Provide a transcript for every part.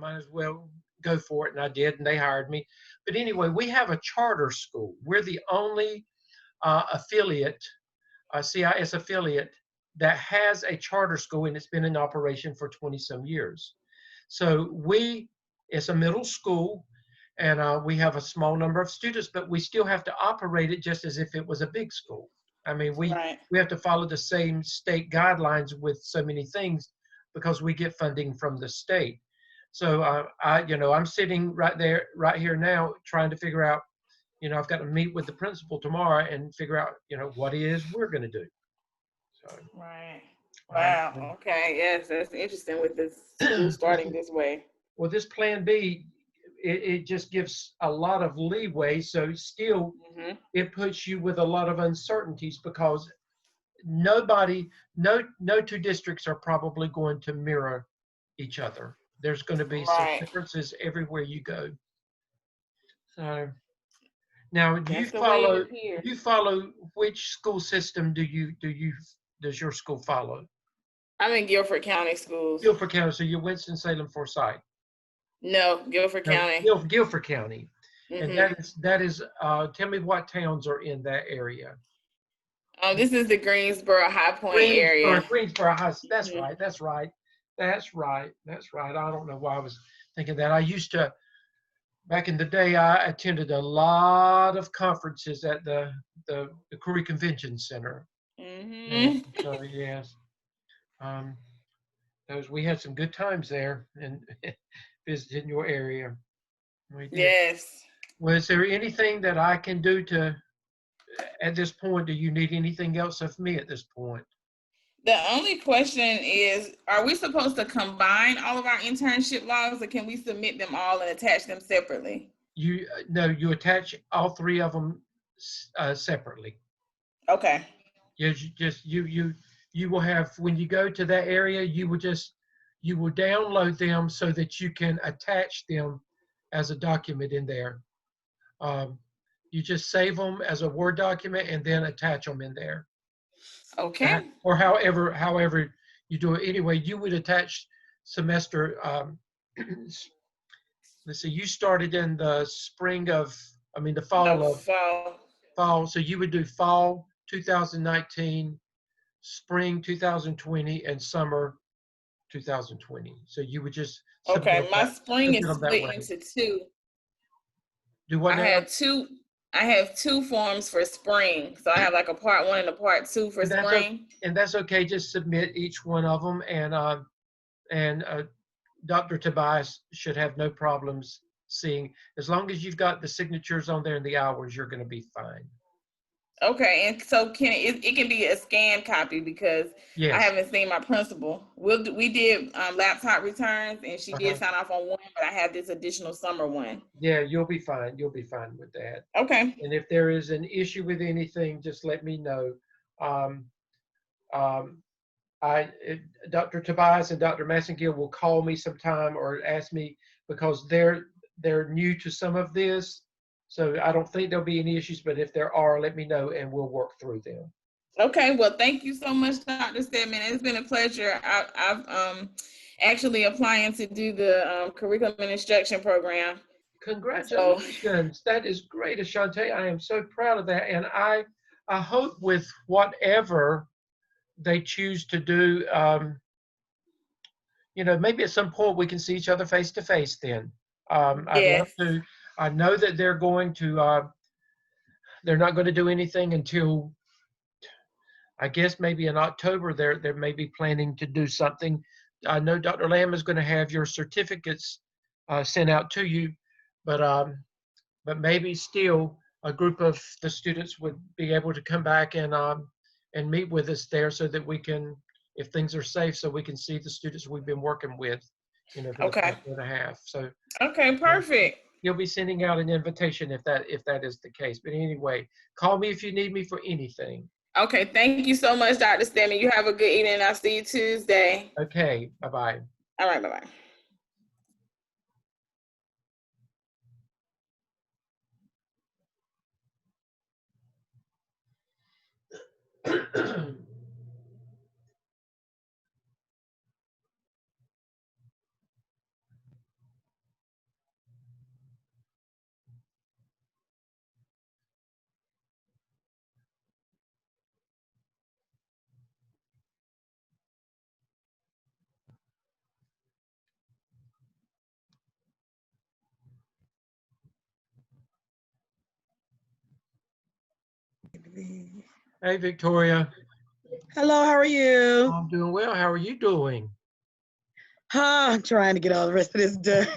might as well go for it. And I did, and they hired me. But anyway, we have a charter school. We're the only affiliate, CIS affiliate, that has a charter school, and it's been in operation for 20 some years. So it's a middle school, and we have a small number of students, but we still have to operate it just as if it was a big school. I mean, Right. we have to follow the same state guidelines with so many things because we get funding from the state. So I'm sitting right here now, trying to figure out, I've got to meet with the principal tomorrow and figure out, what it is we're going to do. So, Right. um, Wow. Okay. Yes, that's interesting with this school starting this way. well, this Plan B, it just gives a lot of leeway. So still, Hmm. it puts you with a lot of uncertainties because no two districts are probably going to mirror each other. There's going to be some Right. differences everywhere you go. So now That's the way it you appears. follow which school system does your school follow? I'm in Guilford County schools. Guilford County. So you're Winston-Salem, Forsyth. No, Guilford No, County. Guilford County. And Hmm. that is tell me what towns are in that area. This is the Greensboro High Point area. Greensboro High. That's Hmm. right. I don't know why I was thinking that. I used to, back in the day, I attended a lot of conferences at the Curry Convention Center. And Hmm. so, yes, um, we had some good times there and visiting your area. We did. Yes. Well, is there anything that I can do at this point? Do you need anything else of me at this point? The only question is, are we supposed to combine all of our internship logs, or can we submit them all and attach them separately? You No, you attach all three of them separately. Okay. You will have, when you go to that area, you will download them so that you can attach them as a document in there. Um, you just save them as a Word document and then attach them in there. Okay. Or however you do it. Anyway, you would attach semester. Let's see, you started in the the No, fall of so fall. So you would do fall 2019, spring 2020, and summer 2020. So you would just okay. My spring submit is them that split way. into two. Do what I now? had two. I have two forms for spring, so I have like a part one and a part two for And spring. that's okay. Just submit each one of them, and Dr. Tobias should have no problems seeing, as long as you've got the signatures on there and the hours, you're going to be fine. Okay, and so it can be a scanned copy because I Yes. haven't seen my principal. We did laptop returns, and she did Uh-huh. sign off on one, but I have this additional summer one. Yeah, you'll be fine. You'll be fine with that. Okay. And if there is an issue with anything, just let me know. Um, um, Dr. Tobias and Dr. Massengill will call me sometime or ask me because they're new to some of this. So I don't think there'll be any issues, but if there are, let me know and we'll work through them. Okay. Well, thank you so much, Dr. Stedman. It's been a pleasure. I've actually applying to do the curriculum and instruction program. So Congratulations. That is great, Ashante. I am so proud of that. And I hope with whatever they choose to do, maybe at some point we can see each other face to face then. I'd love yes. to. I know that they're not going to do anything until, I guess, maybe in October. They're maybe planning to do something. I know Dr. Lamb is going to have your certificates sent out to you, but maybe still a group of the students would be able to come back and meet with us there so that we can, if things are safe, so we can see the students we've been working with, for the Okay. past year and a half. So Okay. uh, Perfect. you'll be sending out an invitation if that is the case. But anyway, call me if you need me for anything. Okay. Thank you so much, Dr. Stedman. You have a good evening. I'll see you Tuesday. Okay, bye-bye. All right. Bye bye. see. Hey, Victoria. Hello, how are you? I'm doing well. How are you doing? I'm trying to get all the rest of this done.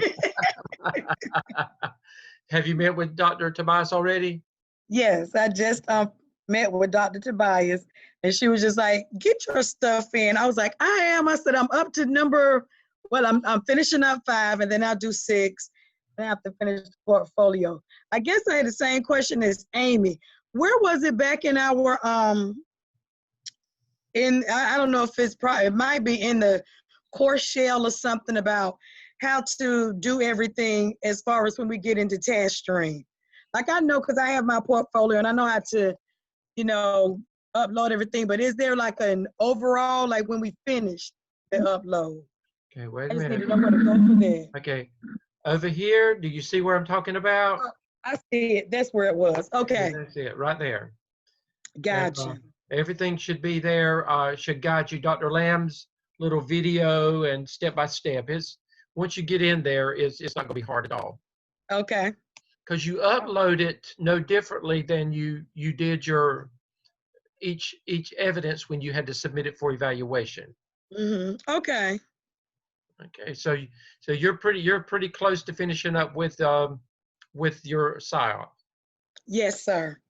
Have you met with Dr. Tobias already? Yes, I just met with Dr. Tobias, and she was just like, "Get your stuff in." I was like, "I am." I said, "I'm up to number. Well, I'm finishing up 5, and then I'll do 6. Then I have to finish the portfolio." I guess I had the same question as Amy. Where was it back in our I don't know if it's probably, it might be in the course shell or something about how to do everything as far as when we get into task stream. Like I know, because I have my portfolio and I know how to, you know, upload everything, but is there like an overall, like when we finish the upload? Okay, wait I a just need minute. to know where to go from there. Okay, over here, do you see where I'm talking about? I see it. That's where it was. Okay. That's it, right there. Gotcha. Everything should be there, should guide you. Dr. Lamb's little video and step-by-step. Once you get in there, it's not going to be hard at all. Okay. Because you upload it no differently than you did your each evidence when you had to submit it for evaluation. Okay. Okay, so you're pretty close to finishing up with your SIOP. Yes, sir.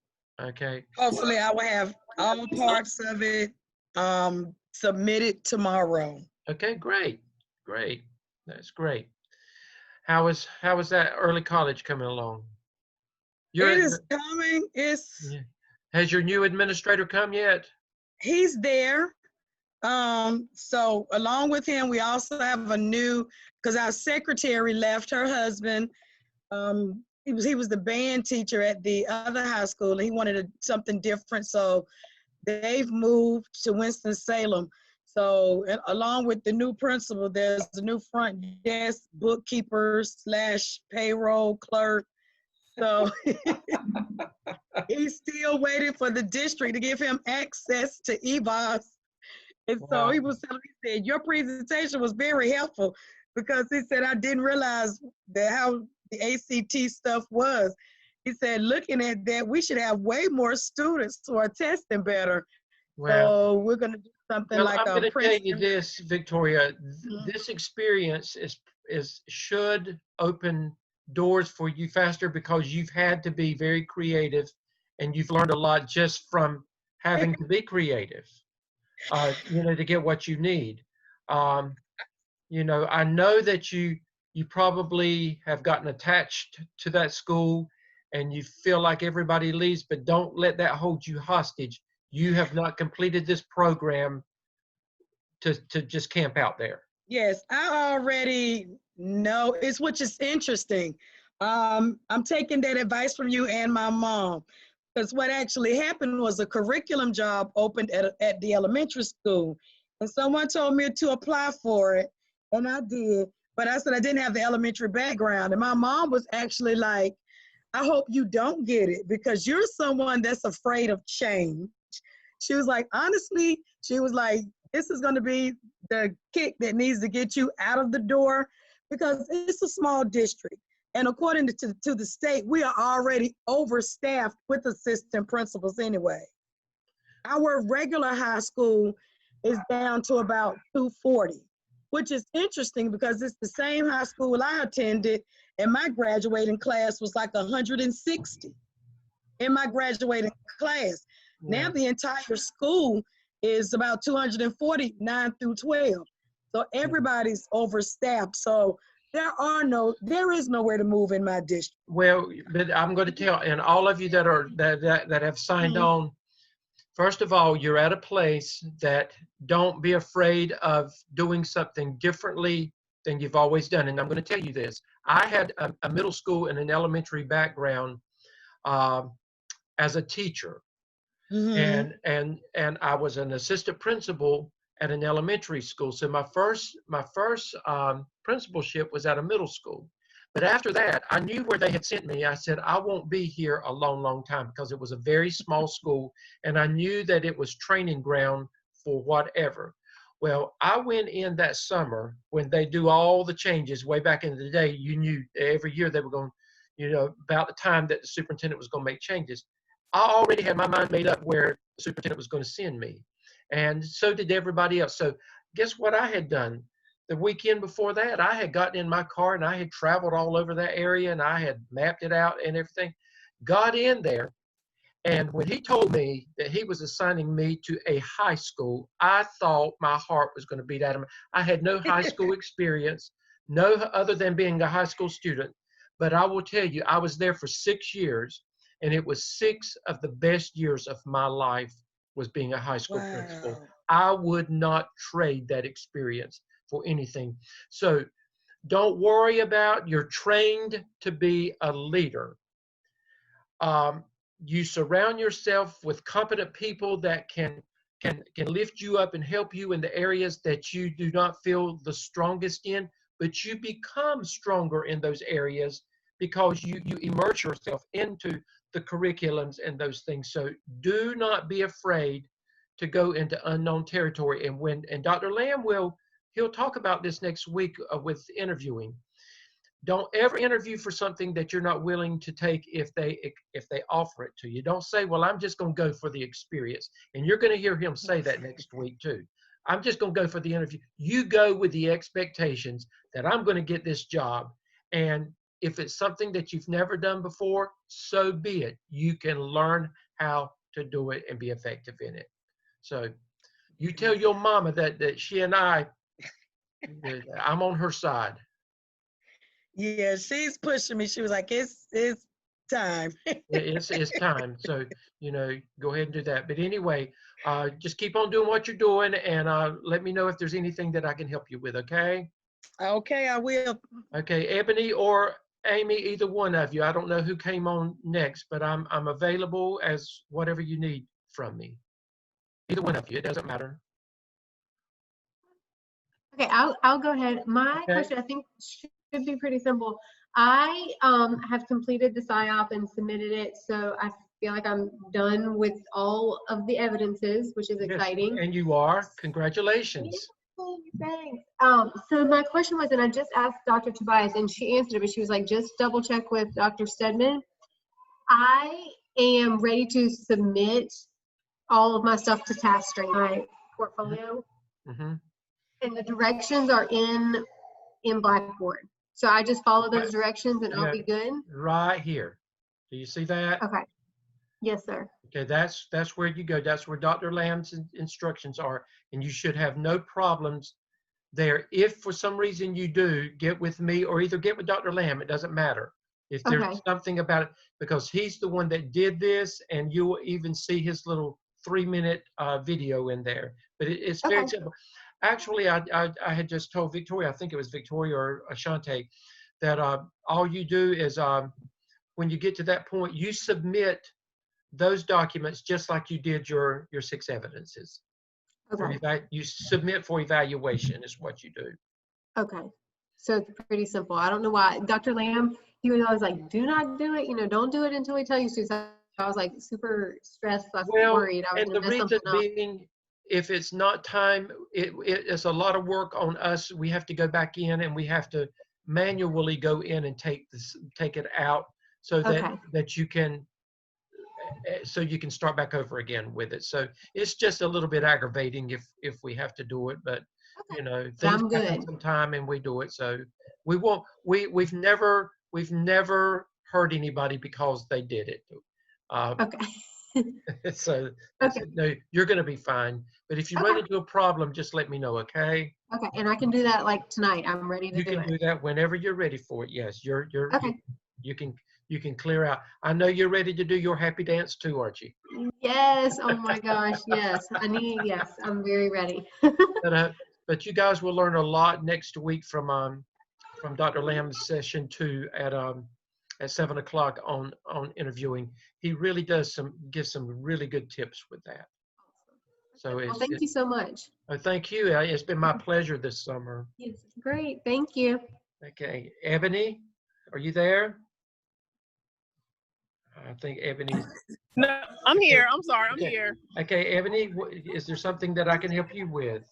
Okay. Hopefully I will have all parts of it submitted tomorrow. Okay, great. That's great. How is that early college coming along? It is coming. Yeah. Has your new administrator come yet? He's there. So along with him, we also have a new, because our secretary left, her husband. He was the band teacher at the other high school, and he wanted something different. So they've moved to Winston-Salem. So along with the new principal, there's the new front desk bookkeeper / payroll clerk. So he's still waiting for the district to give him access to EVOS. And so he was telling me, he said, your presentation was very helpful, because he said, I didn't realize how the ACT stuff was. He said, looking at that, we should have way more students who are testing better. Well, so we're going to do something like I'm going to tell you Princeton. this, Victoria. This experience should open doors for you faster, because you've had to be very creative, and you've learned a lot just from having to be creative, to get what you need. I know that you probably have gotten attached to that school, and you feel like everybody leaves, but don't let that hold you hostage. You have not completed this program to just camp out there. Yes, I already know. Which is interesting. I'm taking that advice from you and my mom, because what actually happened was a curriculum job opened at the elementary school, and someone told me to apply for it, and I did. But I said I didn't have the elementary background, and my mom was actually like, I hope you don't get it, because you're someone that's afraid of change. She was like, honestly, she was like, this is going to be the kick that needs to get you out of the door, because it's a small district. And according to the state, we are already overstaffed with assistant principals anyway. Our regular high school is down to about 240, which is interesting because it's the same high school I attended, and my graduating class was like 160 in my graduating class. Yeah. Now the entire school is about 240, 9 through 12. So everybody's overstaffed. So there is nowhere to move in my district. Well, but I'm going to tell, and all of you that have signed on, first of all, you're at a place that don't be afraid of doing something differently than you've always done. And I'm going to tell you this. I had a middle school and an elementary background as a teacher. And I was an assistant principal at an elementary school. So my first principalship was at a middle school. But after that, I knew where they had sent me. I said, I won't be here a long, long time, because it was a very small school, and I knew that it was training ground for whatever. Well, I went in that summer when they do all the changes way back in the day. You knew every year they were going, about the time that the superintendent was going to make changes. I already had my mind made up where the superintendent was going to send me. And so did everybody else. So guess what I had done? The weekend before that, I had gotten in my car and I had traveled all over that area and I had mapped it out and everything. Got in there. And when he told me that he was assigning me to a high school, I thought my heart was going to beat out of me. I had no high school experience, no other than being a high school student. But I will tell you, I was there for 6 years, and it was 6 of the best years of my life was being a high school principal. Wow. I would not trade that experience for anything. So don't worry about, you're trained to be a leader. You surround yourself with competent people that can lift you up and help you in the areas that you do not feel the strongest in, but you become stronger in those areas because you immerse yourself into the curriculums and those things. So do not be afraid to go into unknown territory. And Dr. Lamb he'll talk about this next week with interviewing. Don't ever interview for something that you're not willing to take if they offer it to you. Don't say, well, I'm just going to go for the experience. And you're going to hear him say that next week too. I'm just going to go for the interview. You go with the expectations that I'm going to get this job. And if it's something that you've never done before, so be it. You can learn how to do it and be effective in it. So you tell your mama that she and I'm on her side. Yeah, she's pushing me. She was like, it's time. It's time. So, go ahead and do that. But anyway, just keep on doing what you're doing and let me know if there's anything that I can help you with, okay? Okay, I will. Okay, Ebony or Amy, either one of you. I don't know who came on next, but I'm available as whatever you need from me. Either one of you, it doesn't matter. Okay, I'll go ahead. My question, I think, should be pretty simple. I have completed the PSYOP and submitted it, so I feel like I'm done with all of the evidences, which is exciting. Yes, and you are. Congratulations. Thanks. So my question was, and I just asked Dr. Tobias, and she answered it, but she was like, just double check with Dr. Stedman. I am ready to submit all of my stuff to TaskStream, my portfolio. Mm-hmm. And the directions are in Blackboard. So I just follow those directions and I'll be good? Right here. Do you see that? Okay. Yes, sir. Okay, that's where you go. That's where Dr. Lamb's instructions are. And you should have no problems there. If for some reason you do, get with me or either get with Dr. Lamb. It doesn't matter. If there's something about it, because he's the one that did this, and you'll even see his little 3-minute video in there. But it's very simple. Actually, I had just told Victoria, I think it was Victoria or Ashante, that all you do is when you get to that point, you submit those documents just like you did your 6 evidences. Okay. You submit for evaluation is what you do. Okay. So it's pretty simple. I don't know why. Dr. Lamb, he was always like, do not do it. Don't do it until we tell you to. So I was like super stressed. I was worried. I was and the reason being, if it's not time, it's a lot of work on us. We have to go back in and we have to manually go in and take it out so that you can start back over again with it. So it's just a little bit aggravating if we have to do it, but things happen sometime and we do it. So we've never hurt anybody because they did it. So no, you're going to be fine. But if you run into a problem, just let me know, okay? Okay, and I can do that like tonight. I'm ready to do it. You can do that whenever you're ready for it. Yes, you can clear out. I know you're ready to do your happy dance too, aren't you? Yes. Oh my gosh. Yes. Yes, I'm very ready. But you guys will learn a lot next week from Dr. Lamb's session 2 at 7 o'clock on interviewing. He really does give some really good tips with that. So thank you so much. Thank you. It's been my pleasure this summer. Yes, great. Thank you. Okay, Ebony, are you there? I think Ebony. No, I'm here. I'm sorry. I'm here. Okay, Ebony, is there something that I can help you with?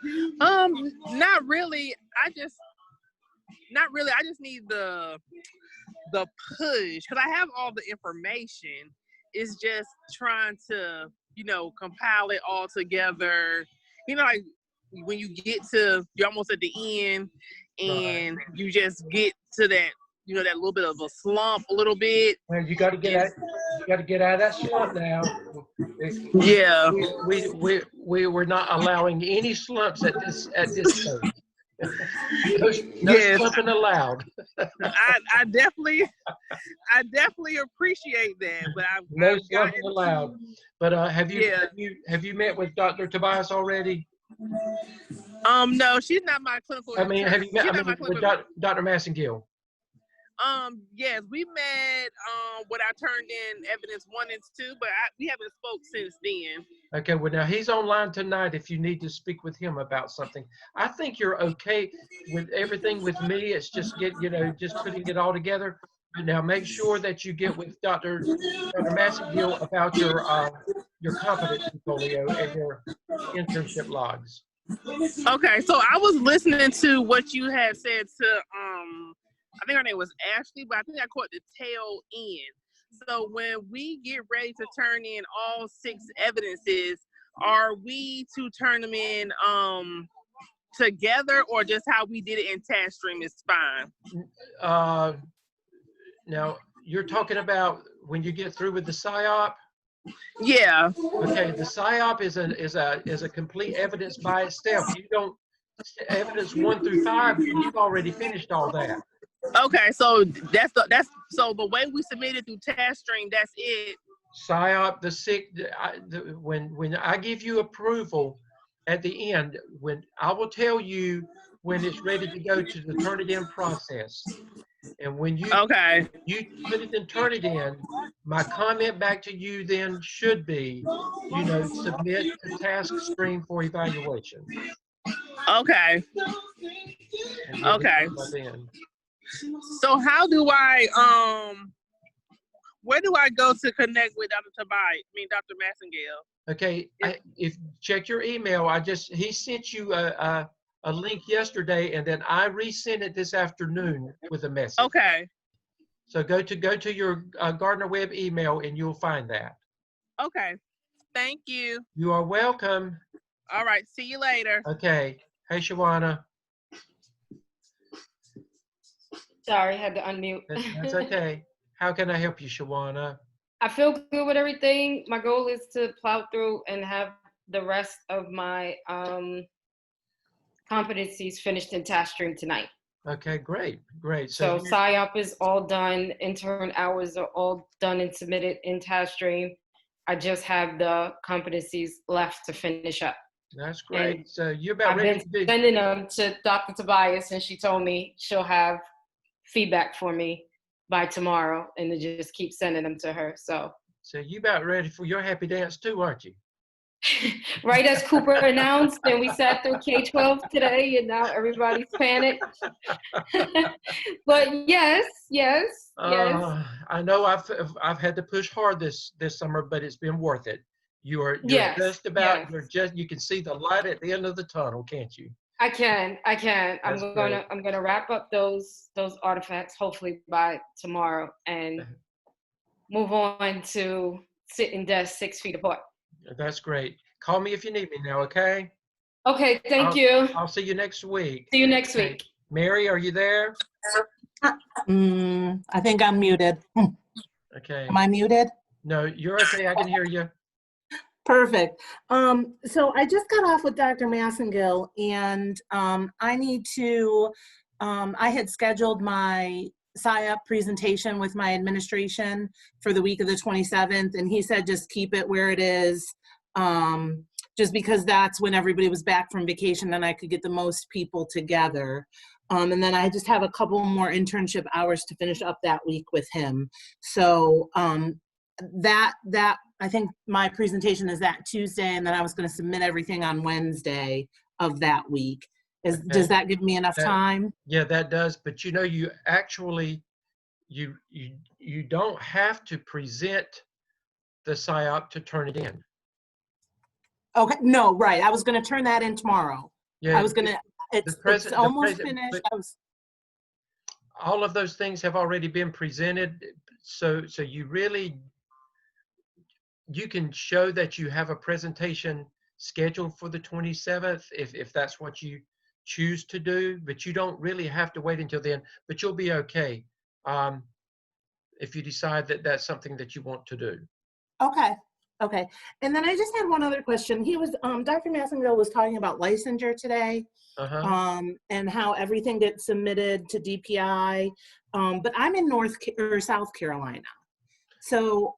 Not really. I just need the push, because I have all the information. is just trying to, compile it all together. Like when you're almost at the end and you just get to that, that little bit of a slump a little bit. Well, you got to get out of that slump now. Yeah. We're not allowing any slumps at this stage. No slumping allowed. I definitely appreciate that, but no slumping allowed. But have you met with Dr. Tobias already? No, she's not my clinical. I mean, have you met with Dr. Massengill? Yes, we met when I turned in evidence 1 and 2, but we haven't spoke since then. Okay, well now he's online tonight if you need to speak with him about something. I think you're okay with everything with me. It's just just putting it all together. But now make sure that you get with Dr. Massengill about your competency portfolio and your internship logs. Okay, so I was listening to what you had said to I think her name was Ashley, but I think I caught the tail end. So when we get ready to turn in all 6 evidences, are we to turn them in together, or just how we did it in task stream is fine? Now you're talking about when you get through with the PSYOP? Yeah. Okay, the PSYOP is a complete evidence by itself. You don't evidence 1 through 5. You've already finished all that. Okay, so so the way we submitted through task stream, that's it. PSYOP, when I give you approval at the end, when I will tell you when it's ready to go to the turn it in process. And when you put it and turn it in, my comment back to you then should be, submit the task stream for evaluation. Okay. Okay. So how do where do I go to connect with Dr. Massengill? Okay, if check your email, he sent you a link yesterday, and then I resent it this afternoon with a message. Okay. So go to your Gardner Webb email, and you'll find that. Okay. Thank you. You are welcome. All right. See you later. Okay. Hey, Shawana. Sorry, had to unmute. That's okay. How can I help you, Shawana? I feel good with everything. My goal is to plow through and have the rest of my competencies finished in task stream tonight. Okay, great. So PSYOP is all done. Intern hours are all done and submitted in task stream. I just have the competencies left to finish up. That's great. And so you're about I've ready been to be sending them to Dr. Tobias, and she told me she'll have feedback for me by tomorrow, and to just keep sending them to her. So you about ready for your happy dance too, aren't you? Right as Cooper announced, and we sat through K-12 today, and now everybody's panicked. But yes. I know I've had to push hard this summer, but it's been worth it. You're just about. You can see the light at the end of the tunnel, can't you? I can. I'm gonna wrap up those artifacts hopefully by tomorrow and move on to sitting desk 6 feet apart. That's great. Call me if you need me now, okay? Okay, thank you. I'll see you next week. See you next week. Mary, are you there? I think I'm muted. Okay. Am I muted? No, you're okay. I can hear you. Perfect. So I just got off with Dr. Massengill, and I need to, I had scheduled my PSYOP presentation with my administration for the week of the 27th, and he said just keep it where it is, just because that's when everybody was back from vacation and I could get the most people together. And then I just have a couple more internship hours to finish up that week with him. So that I think my presentation is that Tuesday, and then I was going to submit everything on Wednesday of that week. Does that give me enough time? Yeah, that does. But you actually, you don't have to present the PSYOP to turn it in. Okay, no, right. I was going to turn that in tomorrow. Yeah, I was going to, it's almost finished. All of those things have already been presented. So you really, you can show that you have a presentation scheduled for the 27th if that's what you choose to do, but you don't really have to wait until then, but you'll be okay if you decide that that's something that you want to do. Okay. Okay. And then I just had one other question. Dr. Massengill was talking about licensure today, and how everything gets submitted to DPI. But I'm in South Carolina. So.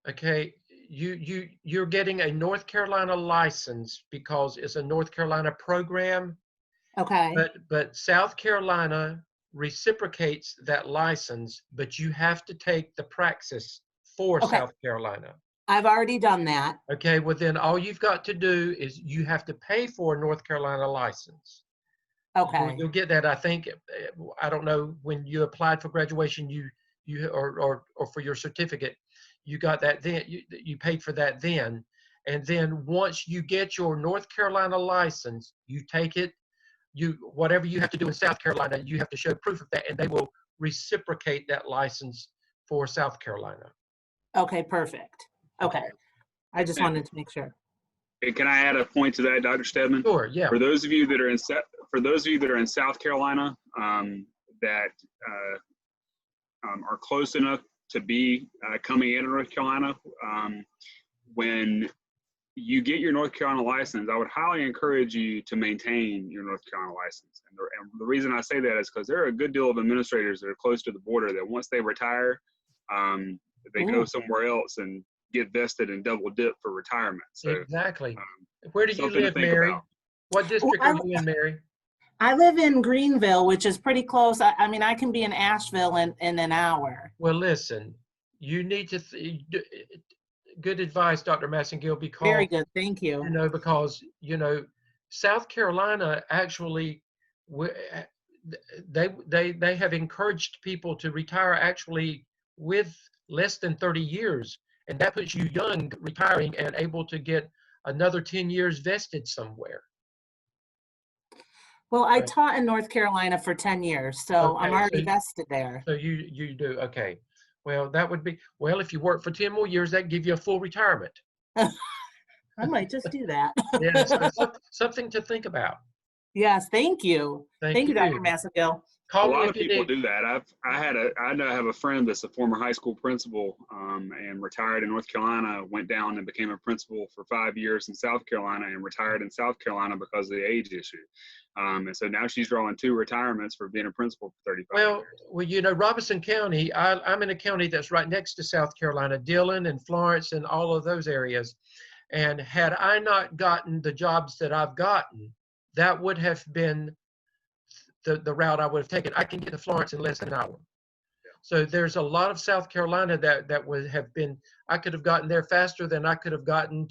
Okay. You're getting a North Carolina license because it's a North Carolina program. Okay. But South Carolina reciprocates that license, but you have to take the praxis for South Carolina. I've already done that. Okay, well then all you've got to do is you have to pay for a North Carolina license. Okay. You'll get that, I think, I don't know, when you applied for graduation, or for your certificate, you got that then, you paid for that then. And then once you get your North Carolina license, you take it, whatever you have to do in South Carolina, you have to show proof of that, and they will reciprocate that license for South Carolina. Okay, perfect. Okay. I just wanted to make sure. Hey, can I add a point to that, Dr. Stedman? Sure, yeah. For those of you that are in South Carolina that are close enough to be coming into North Carolina, when you get your North Carolina license, I would highly encourage you to maintain your North Carolina license. And the reason I say that is because there are a good deal of administrators that are close to the border that once they retire, they go somewhere else and get vested and double dip for retirement. So, exactly. Where do you something to live, think Mary? about. What district are you in, Mary? I live in Greenville, which is pretty close. I mean, I can be in Asheville in an hour. Well, listen, you need to, good advice, Dr. Massengill, because Very good, thank you. Because South Carolina actually, they have encouraged people to retire actually with less than 30 years, and that puts you young retiring and able to get another 10 years vested somewhere. Well, I taught in North Carolina for 10 years, so I'm already vested there. So you do, okay. Well, that would be, if you work for 10 more years, that'd give you a full retirement. I might just do that. Yeah, so something to think about. Yes, thank you. Thank you, Dr. Massengill. A lot of people do that. I know I have a friend that's a former high school principal and retired in North Carolina, went down and became a principal for 5 years in South Carolina and retired in South Carolina because of the age issue. And so now she's drawing 2 retirements for being a principal for 35 years. Well, Robeson County, I'm in a county that's right next to South Carolina, Dillon and Florence and all of those areas. And had I not gotten the jobs that I've gotten, that would have been the route I would have taken. I can get to Florence in less than an hour. So there's a lot of South Carolina that would have been, I could have gotten there faster than I could have gotten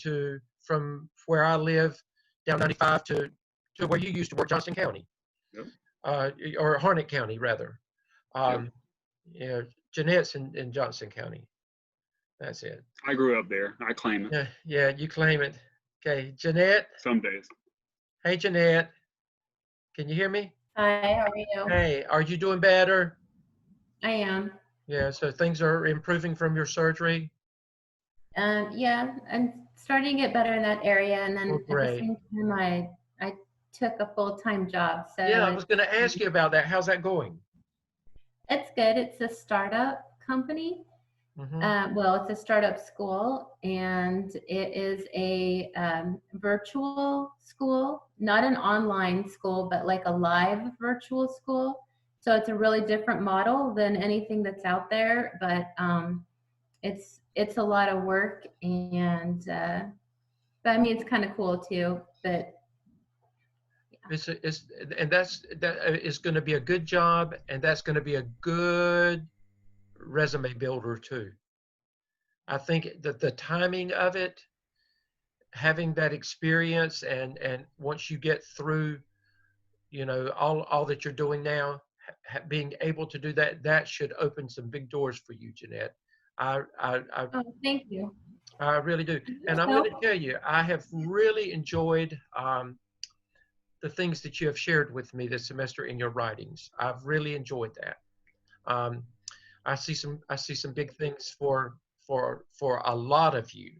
from where I live down 95 to where you used to work, Johnson County. Yep. Or Harnett County, rather. Jeanette's in Johnson County. That's it. I grew up there. I claim it. Yeah, you claim it. Okay, Jeanette. Some days. Hey, Jeanette. Can you hear me? Hi, how are you? Hey, are you doing better? I am. Yeah, so things are improving from your surgery? Yeah, I'm starting to get better in that area, and then at great. the same time, I took a full-time job. So yeah, I was going to ask you about that. How's that going? It's good. It's a startup company. Well, it's a startup school, and it is a virtual school, not an online school, but like a live virtual school. So it's a really different model than anything that's out there, but it's a lot of work, and but I mean, it's kind of cool too. But that is going to be a good job, and that's going to be a good resume builder too. I think that the timing of it, having that experience, and once you get through, all that you're doing now, being able to do that should open some big doors for you, Jeanette. oh, thank you. I really do. And I'm going to tell you, I have really enjoyed the things that you have shared with me this semester in your writings. I've really enjoyed that. I see some big things for for a lot of you.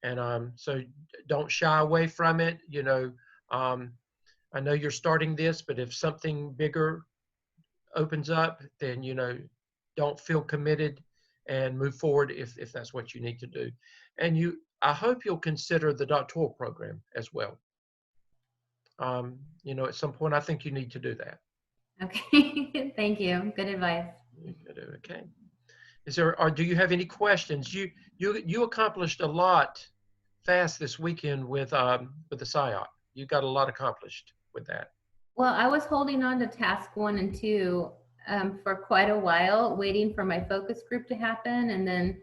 And so don't shy away from it. You know, I know you're starting this, but if something bigger opens up, then, you know, don't feel committed and move forward if that's what you need to do. And I hope you'll consider the doctoral program as well. You know, at some point, I think you need to do that. Okay, thank you. Good advice. Okay. Do you have any questions? You accomplished a lot fast this weekend with the SIOP. You got a lot accomplished with that. Well, I was holding on to task 1 and 2 for quite a while, waiting for my focus group to happen, and then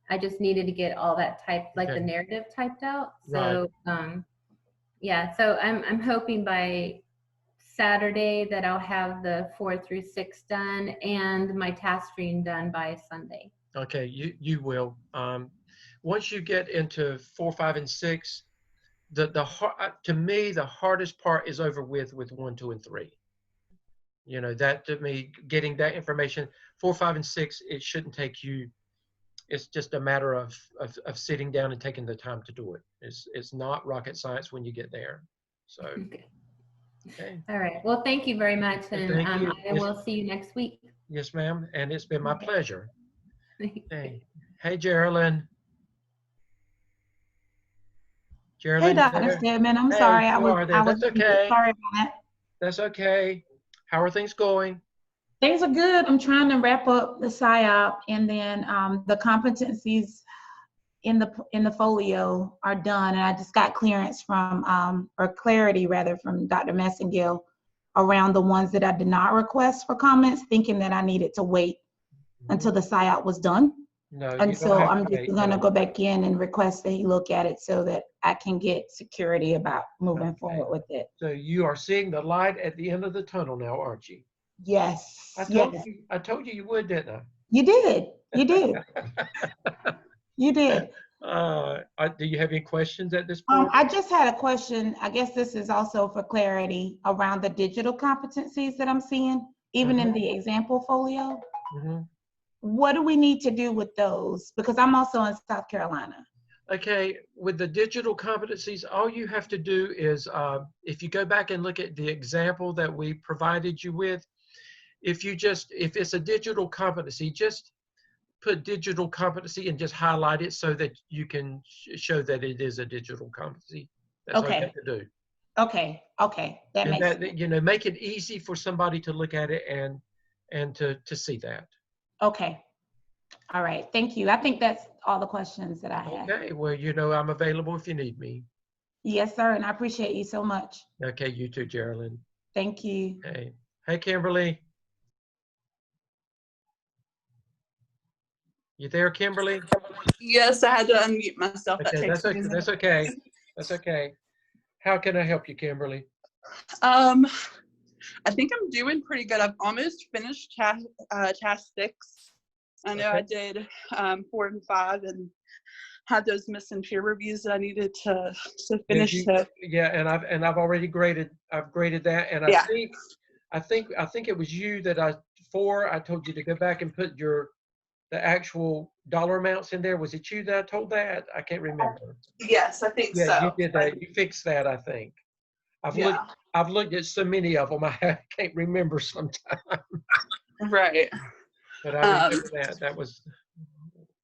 I just needed to get all that typed, like the narrative typed out. So, yeah. So I'm hoping by Saturday that I'll have the 4 through 6 done and my task stream done by Sunday. Okay, you will. Once you get into 4, 5, and 6, to me the hardest part is over with 1, 2, and 3. You know, that to me, getting that information, 4, 5, and 6, it shouldn't take you. It's just a matter of sitting down and taking the time to do it. It's not rocket science when you get there. So. Okay. All right. Well, thank you very much, and I will see you next week. Yes, ma'am. And it's been my pleasure. Okay. Hey, Geraldine. Hey, Dr. Stedman. I'm sorry. I was That's okay. Sorry about that. That's okay. How are things going? Things are good. I'm trying to wrap up the SIOP, and then the competencies in the folio are done, and I just got clearance from or clarity rather from Dr. Messengill around the ones that I did not request for comments, thinking that I needed to wait until the SIOP was done. No, and so I'm just going to go back in and request that he look at it so that I can get security about moving forward with it. So you are seeing the light at the end of the tunnel now, aren't you? Yes. I told you you would, didn't I? You did. You did. You did. Do you have any questions at this point? I just had a question. I guess this is also for clarity around the digital competencies that I'm seeing, even in the example folio. What do we need to do with those? Because I'm also in South Carolina. Okay, with the digital competencies, all you have to do is, if you go back and look at the example that we provided you with, if it's a digital competency, just put digital competency and just highlight it so that you can show that it is a digital competency. That's all you have to do. Okay. That makes sense. You know, make it easy for somebody to look at it and to see that. Okay. All right. Thank you. I think that's all the questions that I have. Okay. Well, you know, I'm available if you need me. Yes, sir. And I appreciate you so much. Okay. You too, Geraldine. Thank you. Okay. Hey, Kimberly. You there, Kimberly? Yes, I had to unmute myself. Okay, that's okay. That's okay. That's okay. How can I help you, Kimberly? I think I'm doing pretty good. I've almost finished task 6. I know I did 4 and 5 and had those missing peer reviews that I needed to finish. Yeah, and I've already graded. I've graded that, and I think it was you that I told you to go back and put the actual dollar amounts in there. Was it you that I told that? I can't remember. Yes, I think so. Yeah, you did that. You fixed that, I think. I've looked at so many of them, I can't remember sometimes. Right. But I remember that. That was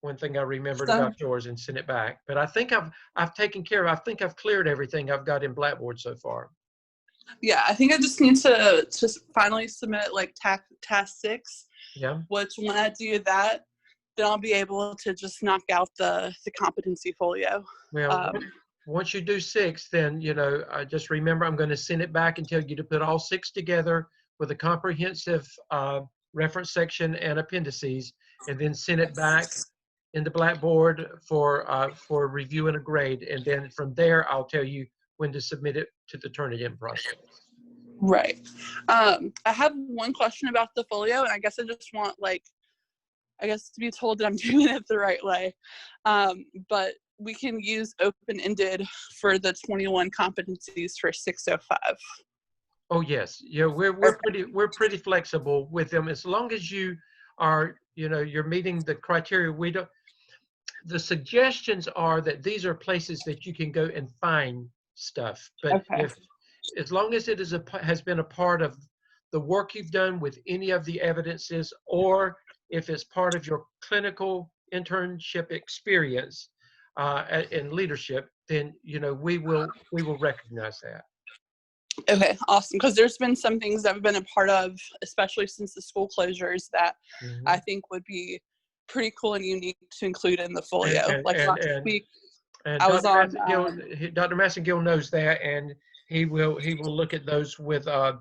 one thing I remembered about yours and sent it back. But I think I've taken care of. I think I've cleared everything I've got in Blackboard so far. Yeah, I think I just need to finally submit like task 6. Yeah. Which when I do that, then I'll be able to just knock out the competency folio. Well, once you do 6, then, you know, I just remember I'm going to send it back and tell you to put all 6 together with a comprehensive reference section and appendices, and then send it back into Blackboard for review and a grade. And then from there, I'll tell you when to submit it to the Turnitin process. Right. I have one question about the folio, and I guess I just want to be told that I'm doing it the right way. But we can use open-ended for the 21 competencies for 605. Oh yes, yeah, we're pretty flexible with them as long as you are, you know, you're meeting the criteria. the suggestions are that these are places that you can go and find stuff. But Okay. as long as it has been a part of the work you've done with any of the evidences, or if it's part of your clinical internship experience in leadership, then we will recognize that. Okay, awesome. Because there's been some things I've been a part of, especially since the school closures, that I think would be pretty cool and unique to include in the folio. Last week, and I was on. Dr. Massengill knows that, and he will look at those with that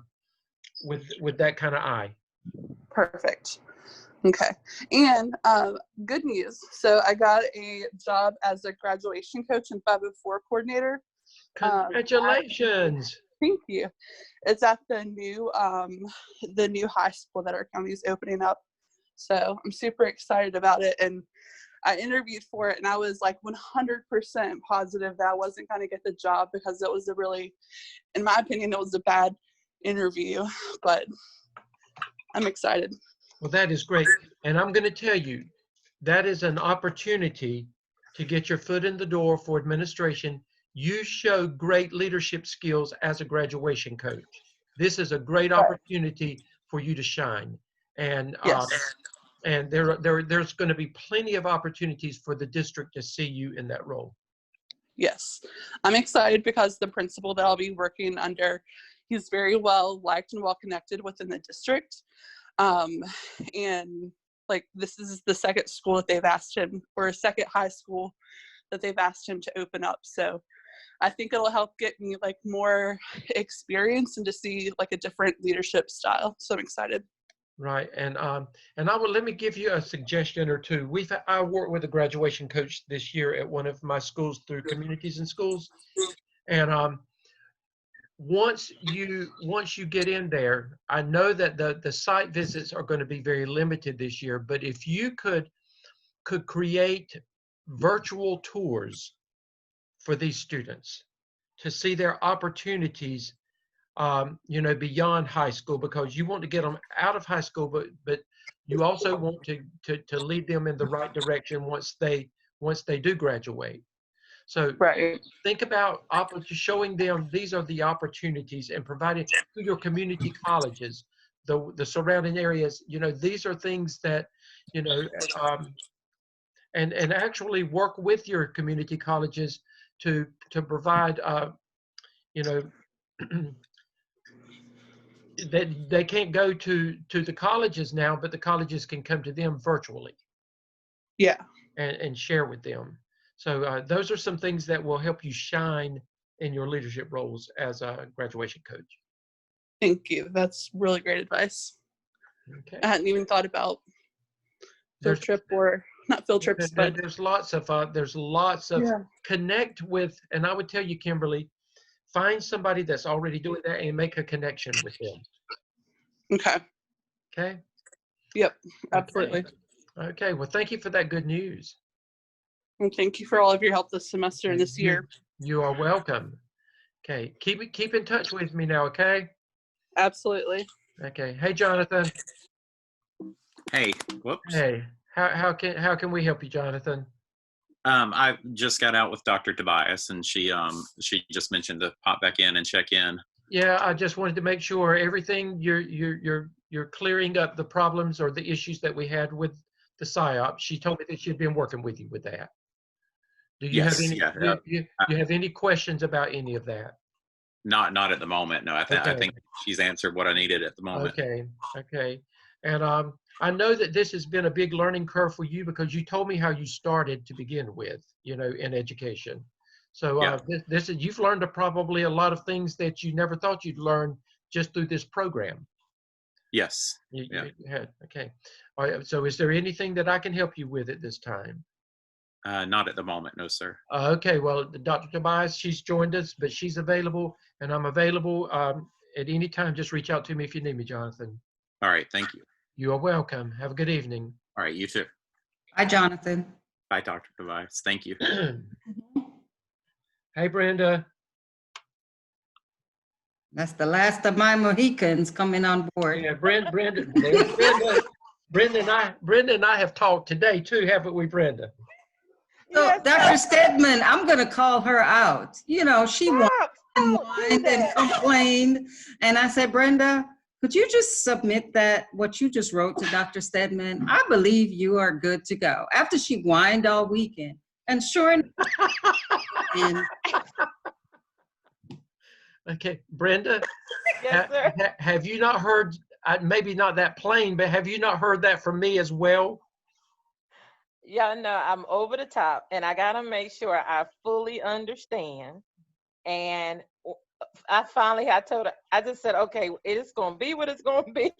kind of eye. Perfect. Okay. And good news. So I got a job as a graduation coach and 504 coordinator. Congratulations. Thank you. It's at the new high school that our county is opening up. So I'm super excited about it. And I interviewed for it, and I was like 100% positive that I wasn't going to get the job because it was in my opinion, it was a bad interview, but I'm excited. Well, that is great. And I'm going to tell you, that is an opportunity to get your foot in the door for administration. You show great leadership skills as a graduation coach. This is a great opportunity for you to shine. And yes. And there's going to be plenty of opportunities for the district to see you in that role. Yes. I'm excited because the principal that I'll be working under, he's very well liked and well connected within the district. And like, this is the second school that they've asked him, or a second high school that they've asked him to open up. So I think it'll help get me like more experience and to see like a different leadership style. So I'm excited. Right. And let me give you a suggestion or two. I worked with a graduation coach this year at one of my schools through Communities in Schools. And once you get in there, I know that the site visits are going to be very limited this year, but if you could create virtual tours for these students to see their opportunities, beyond high school, because you want to get them out of high school, but you also want to lead them in the right direction once they do graduate. So right. Think about showing them these are the opportunities, and providing to your community colleges, the surrounding areas, these are things that, and actually work with your community colleges to provide, that they can't go to the colleges now, but the colleges can come to them virtually. Yeah. And share with them. So those are some things that will help you shine in your leadership roles as a graduation coach. Thank you. That's really great advice. Okay. I hadn't even thought about field trip, or not field trips, but there's lots of connect with, and I would tell you, Kimberly, find somebody that's already doing that and make a connection with them. Okay. Okay. Yep. Absolutely. Okay. Well, thank you for that good news. And thank you for all of your help this semester and this year. You are welcome. Okay. Keep in touch with me now. Okay. Absolutely. Okay. Hey, Jonathan. Hey. Whoops. Hey. How can we help you, Jonathan? I just got out with Dr. Tobias, and she just mentioned to pop back in and check in. Yeah, I just wanted to make sure everything you're clearing up the problems or the issues that we had with the PSYOP. She told me that she'd been working with you with that. Do you have any? You have any questions about any of that? Not at the moment. No, I think she's answered what I needed at the moment. Okay. And I know that this has been a big learning curve for you, because you told me how you started to begin with, in education. So you've learned probably a lot of things that you never thought you'd learn just through this program. Yes. You had. Okay. All right. So is there anything that I can help you with at this time? Not at the moment. No, sir. Okay. Well, Dr. Tobias, she's joined us, but she's available, and I'm available at any time. Just reach out to me if you need me, Jonathan. All right. Thank you. You are welcome. Have a good evening. All right. You too. Bye, Jonathan. Bye, Dr. Tobias. Thank you. Hey, Brenda. That's the last of my Mohicans coming on board. Yeah, Brenda and I have talked today too, haven't we, Brenda? So, Dr. Stedman, I'm going to call her out. You know, she whined and complained. And I said, Brenda, could you just submit what you just wrote to Dr. Stedman? I believe you are good to go. After she whined all weekend. And sure enough. Okay, Brenda, Yes, sir. have you not heard, maybe not that plain, but have you not heard that from me as well? Y'all know I'm over the top, and I gotta make sure I fully understand. And I told her, I just said, okay, it's gonna be what it's gonna be.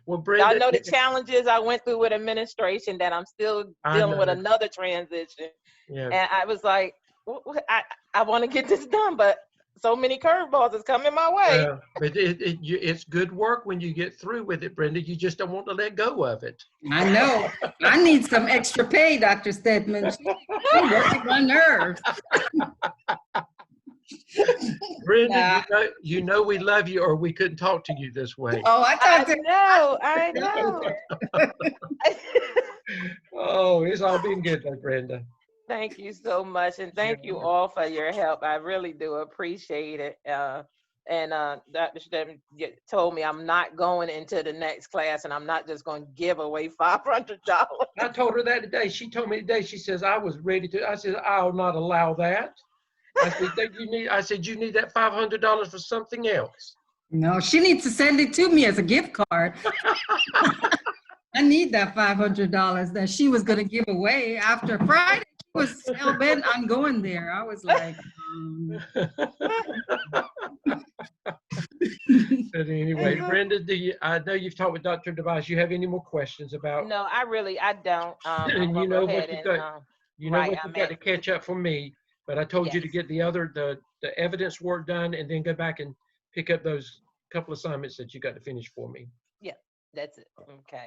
Well, Brenda, y'all know the challenges I went through with administration, that I'm still dealing with another transition. Yeah. And I was like, I want to get this done, but so many curveballs is coming my way. But it's good work when you get through with it, Brenda. You just don't want to let go of it. I know. I need some extra pay, Dr. Stedman. She's working my nerves. Brenda, you know we love you, or we couldn't talk to you this way. Oh, I know. Oh, it's all been good though, Brenda. Thank you so much, and thank you all for your help. I really do appreciate it. And Dr. Stedman told me I'm not going into the next class, and I'm not just going to give away $500. I told her that today. She told me today. She says I was ready to. I said I'll not allow that. I said you need that $500 for something else. No, she needs to send it to me as a gift card. I need that $500 that she was going to give away after Friday. She was hell-bent on going there. I was like, But anyway, Brenda, I know you've talked with Dr. Device. You have any more questions about? No, I don't. And you know what you've got. You know what you've got to catch up for me. But I told you to get the evidence work done, and then go back and pick up those couple assignments that you got to finish for me. Yeah, that's it. Okay.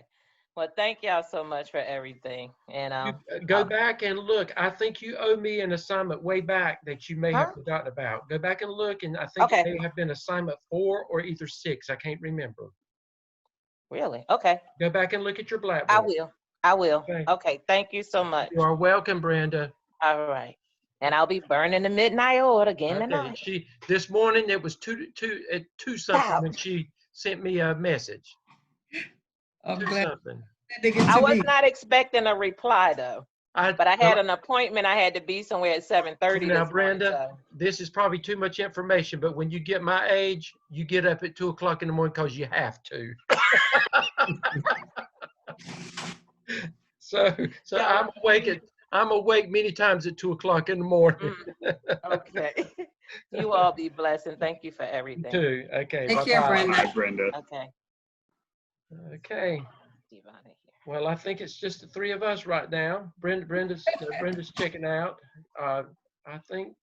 Well, thank y'all so much for everything. And go back and look. I think you owe me an assignment way back that you may have forgotten about. Go back and look, and I think it may have been assignment 4 or either 6. I can't remember. Really? Okay. Go back and look at your Blackboard. I will. Okay. Thank you so much. You are welcome, Brenda. All right. And I'll be burning the midnight oil again tonight. This morning it was 2 something when she sent me a message. I'm glad. I was not expecting a reply though. But I had an appointment. I had to be somewhere at 7:30. Now, Brenda, this is probably too much information, but when you get my age, you get up at 2 o'clock in the morning because you have to. So I'm awake many times at 2 o'clock in the morning. Okay. You all be blessed, and thank you for everything. You too. Okay. Take care, Brenda. Bye, Brenda. Okay. Okay. Well, I think it's just the 3 of us right now. Brenda's checking out. I think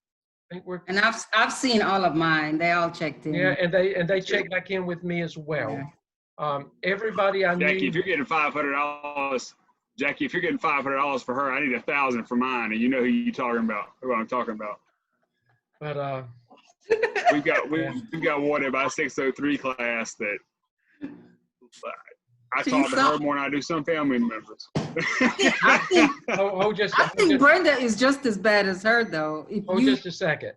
we're. And I've seen all of mine. They all checked in. Yeah, and they checked back in with me as well. Yeah. Everybody I knew. Jackie, if you're getting $500, Jackie, if you're getting $500 for her, I need $1,000 for mine, and you know who you talking about. Who I'm talking about. But we've got one in my 603 class that I talk to her more than I do some family members. I think Brenda is just as bad as her, though. Just a second.